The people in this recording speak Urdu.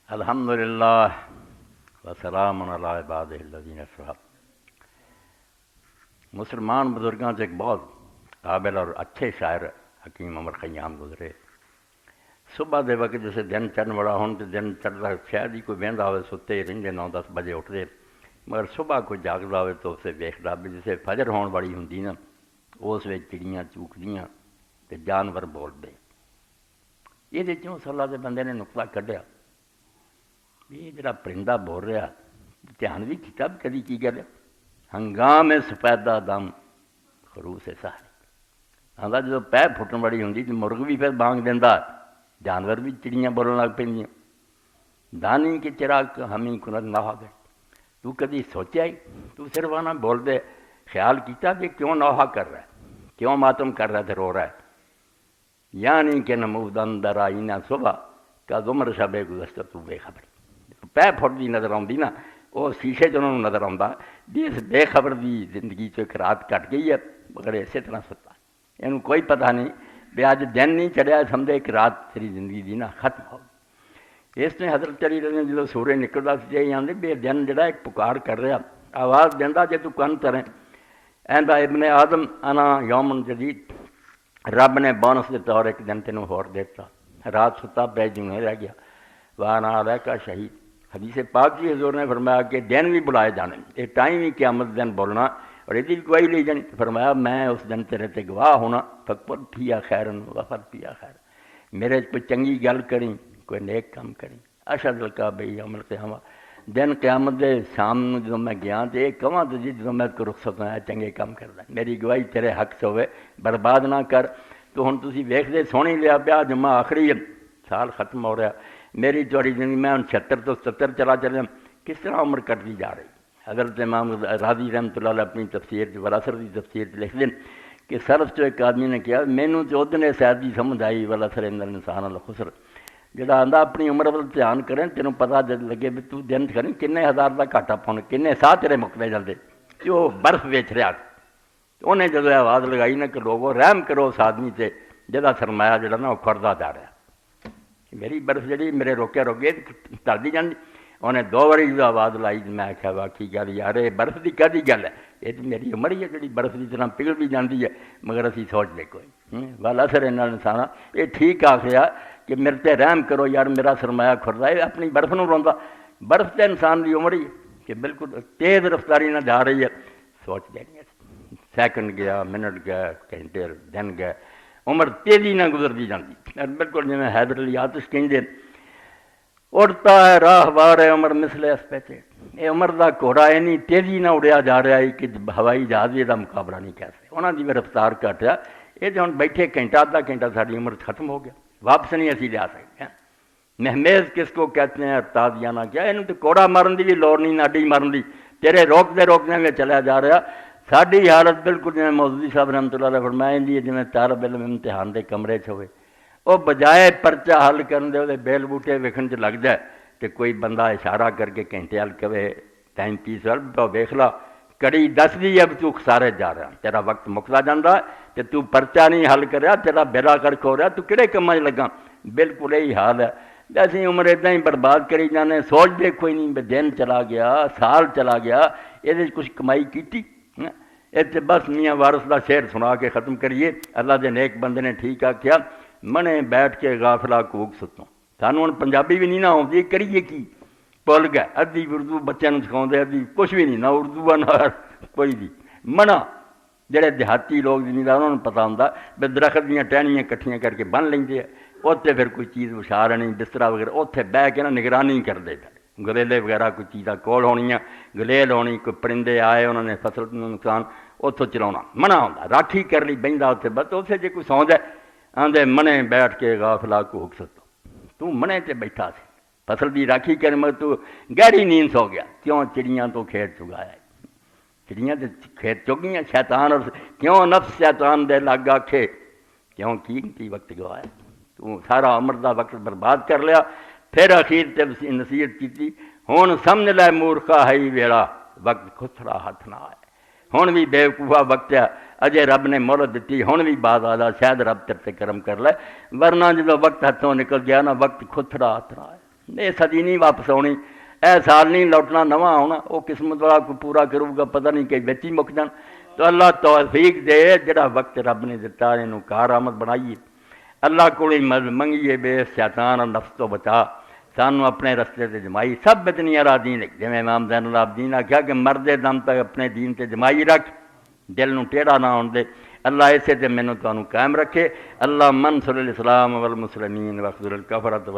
الحمدللہ وسلام علی عبادہ الذین اصطفیٰ۔ مسلمان بزرگاں سے ایک بہت قابل اور اچھے شاعر حکیم عمر خیام گزرے۔ صبح دے وقت جیسے دن چڑھن والا ہون تو دن چڑھتا شاید ہی کوئی بہندا ہوئے ستے رہندے 9-10 بجے اٹھتے، مگر صبح کوئی جاگدا ہوئے تو اسے ویکھدا بھی جیسے فجر ہون والی ہوندی نا، اس وچ چڑیاں چوکدیاں تے جانور بولدے۔ یہ چوں صلاح دے بندے نے نقطہ کڈیا یہ جڑا پرندہ بول رہا دھیان بھی کیتا بھی کدی کی گل ہنگام سفیدہ دم خروس سہر آندا جدو پہ پھٹن والی ہوندی تو مرغ بھی پھر بانگ دیندا، جانور بھی چڑیاں بولن لگ پیندیاں۔ دانی کے چراغ ہمیں کنت نہ ہو گئے، تو کدی سوچیا ہی تو صرف آنا بول دے خیال کیتا کہ کیوں نوحہ کر رہا ہے، کیوں ماتم کر رہا ہے رو رہا ہے؟ یعنی کہ نمودن در آئینہ صبح کا عمر شب گزشتہ تو بے خبری پہ پھٹتی نظر آتی نا، وہ شیشے چ انہوں نظر آتا جس بے خبر دی زندگی چ ایک رات کٹ گئی ہے مگر اسی طرح ستا یہ کوئی پتہ نہیں بھی اج دن نہیں چڑھیا، سمجھے ایک رات تیری زندگی دی نا ختم ہو گئی۔ اس نے حضرت علی رضی اللہ عنہ جب سورج نکلتا سی آتے بھی دن جڑا ایک پکار کر رہا آواز دینا جے تو کن تریں ایندا ابن آدم انا یومن جدید، رب نے بونس دیتا اور ایک دن تینوں ہور دیتا، رات ستا پہ جوں رہ گیا وانا علیکا شہید۔ حدیث پاک جی حضور نے فرمایا کہ دن بھی بلائے جانے، یہ ٹائم ہی قیامت دن بولنا اور یہ بھی گواہی لی جانی۔ فرمایا میں اس دن تیرے تے گواہ ہونا، فقبل پیا خیرن وفر پیا خیر، میرے کوئی چنگی گل کریں کوئی نیک کام کریں۔ اشد القا بئی عمل قیامہ دن قیامت دے شام جدوں میں گیا تو یہ کہاں تو جی جدوں میں کوئی رخصت ہویا چنگے کام کردا، میری گواہی تیرے حق سے ہوئے، برباد نہ کر۔ تو ہن تسی ویکھدے سونی لیا پیا جمعہ آخری سال ختم ہو رہا، میری تھوڑی زندگی میں 76 تو 70 چلا چلے، کس طرح عمر کٹتی جا رہی۔ حضرت امام راضی رحمۃ اللہ علیہ اپنی تفسیر والاسر کی تفسیر لکھ دیں کہ سرف چ ایک آدمی نے کہا مینوں تو ادنے شاید دی سمجھ آئی والاسر اندر انسان الخسر، جڑا آندا اپنی عمر ول دھیان کریں تینوں پتہ جد لگے بھی تو دن کریں کنے ہزار دا گھاٹا پاؤن، کنے ساہ تیرے مکدے جلدے کہ وہ برف ویچ رہا۔ انہیں جدو آواز لگائی نا کہ لوگوں رحم کرو اس آدمی سے جہاں سرمایہ جڑا نا وہ کھڑتا جا رہا، میری برف جڑی میرے روکے روکے ٹلتی جاتی۔ انہیں 2 باری جو آواز لائی میں آخیا واقعی گل یار یہ برف کی کہڑی گل ہے، یہ تو میری عمر ہی ہے جڑی برف کی طرح پگھل بھی جاتی ہے مگر اسی سوچ لے کوئی والا سر انہوں انسان یہ ٹھیک آخیا کہ میرے تے رحم کرو یار میرا سرمایہ کھڑتا ہے، اپنی برف نو روندا، برف تے انسان کی عمر ہی کہ بالکل تیز رفتاری نہ جا رہی ہے، سوچ دینی ہے سیکنڈ گیا منٹ گیا گھنٹے دن گئے، عمر تیزی نہ گزرتی جاتی، بالکل جی حیدر علی آتش کہیں اڑتا ہے راہ بار عمر مثل اسپیچے، یہ عمر کا گھوڑا اینی تیزی نہ اڑیا جا رہا ہے کہ ہوائی جہاز یہ مقابلہ نہیں کر سکتے، انہوں کی بھی رفتار گھٹ ہے، یہ تو ہوں بیٹھے گھنٹہ آدھا گھنٹہ ساری عمر ختم ہو گیا، واپس نہیں اسی لیا سکتے ہیں۔ مہمیز کس کو کہتے ہیں تازیانہ کیا، یہ تو کوڑا مارن کی بھی لوڑ نہیں، ناڈی مارن کی، تیرے روکنے میں چلا جا رہا۔ ساری حالت بالکل جی مودودی صاحب رحمۃ اللہ علیہ فرمائیں دی جی طالب علم امتحان دے کمرے چ ہوئے، وہ بجائے پرچہ حل کرن دے وہ بیل بوٹے ویکھن چ لگ جائے تو کوئی بندہ اشارہ کر کے گھنٹے حل کہے ٹائم پیس ول تو ویکھ لا کڑی دس دی اب تو خسارے جا رہا، تیرا وقت مکتا جاتا ہے تو پرچہ نہیں حل کریا، تیرا بیڑا گرک ہو رہا، تو کہڑے کماں لگا۔ بالکل یہی حال ہے، ویسے عمر اتنا ہی برباد کری جانے، سوچ دے کوئی نہیں، دن چلا گیا سال چلا گیا، یہ کچھ کمائی کیتی۔ بس میاں وارث کا شعر سنا کے ختم کریے۔ اللہ دے نیک بندے نے ٹھیک آخیا منے بیٹھ کے غافلہ کوک ستوں، سانوں ہوں پنجابی بھی نہیں نہ آتی، کریے کی بھول گئے، ادھی اردو بچوں سکھاؤں ادھی کچھ بھی نہیں، نہ اردو ہے نہ کوئی بھی منع۔ جڑے دیہاتی لوگ زمیندار انہوں نے پتا ہوں بھی درخت دیا ٹہنیاں کٹھیاں کر کے بن لیں، اتنے پھر کوئی چیز اشار نہیں بستر وغیرہ اتنے بہ کے نا نگرانی کرتے پہ، گلیلے وغیرہ کوئی چیزاں کول ہونیاں، گلیل ہونی، کوئی پرندے آئے انہوں نے فصل نقصان اتوں چلاؤنا منع ہوتا، راکھی کر لی بہتا اتنے بس اتنے جی کوئی سو جائے آدھے منے بیٹھ کے غافلہ کوک ستو، تو منے تے بیٹھا سی فصل کی راکھی کر مگر تو گہری نیند سو گیا، کیوں چڑیاں تو کھیت چگایا، چڑیاں تو کھیت چگ گیا، شیطان اور کیوں نفس شیطان دے لگ آکھے کیوں قیمتی وقت گوایا، تو سارا عمر دا وقت برباد کر لیا۔ پھر اخیر تے نصیحت کی ہوں سمجھ لے مورخا ہے ویڑا وقت خسرا ہاتھ نہ آئے، ہوں بھی بےوقوفا وقت ہے اجے رب نے مہلت دیتی، ہوں بھی بعد آ جا شاید رب تیرے تے کرم کر لے، ورنہ جدو وقت ہاتھوں نکل گیا نا وقت خسرا ہاتھ نہ آئے۔ یہ صدی نہیں واپس آنی، اے سال نہیں لوٹنا، نواں آنا، وہ قسمت والا کو پورا کروں گا، پتہ نہیں کہ بچی مک جان۔ تو اللہ توفیق دے، جڑا وقت رب نے دتا انہوں کارآمد بنائیے، اللہ کو منگیے بے شیطان اور نفس تو بچا، سانو اپنے رستے تے جمائی، سب بدنیا را دین ہے، جویں امام زین العابدین آکھیا کہ مردے دم تک اپنے دین تے جمائی رکھ، دل نو ٹیڑھا نہ ہون دے۔ اللہ اسے تے مینوں تانوں قائم رکھے۔ اللہ منصر الاسلام والمسلمین واخذل الکفرۃ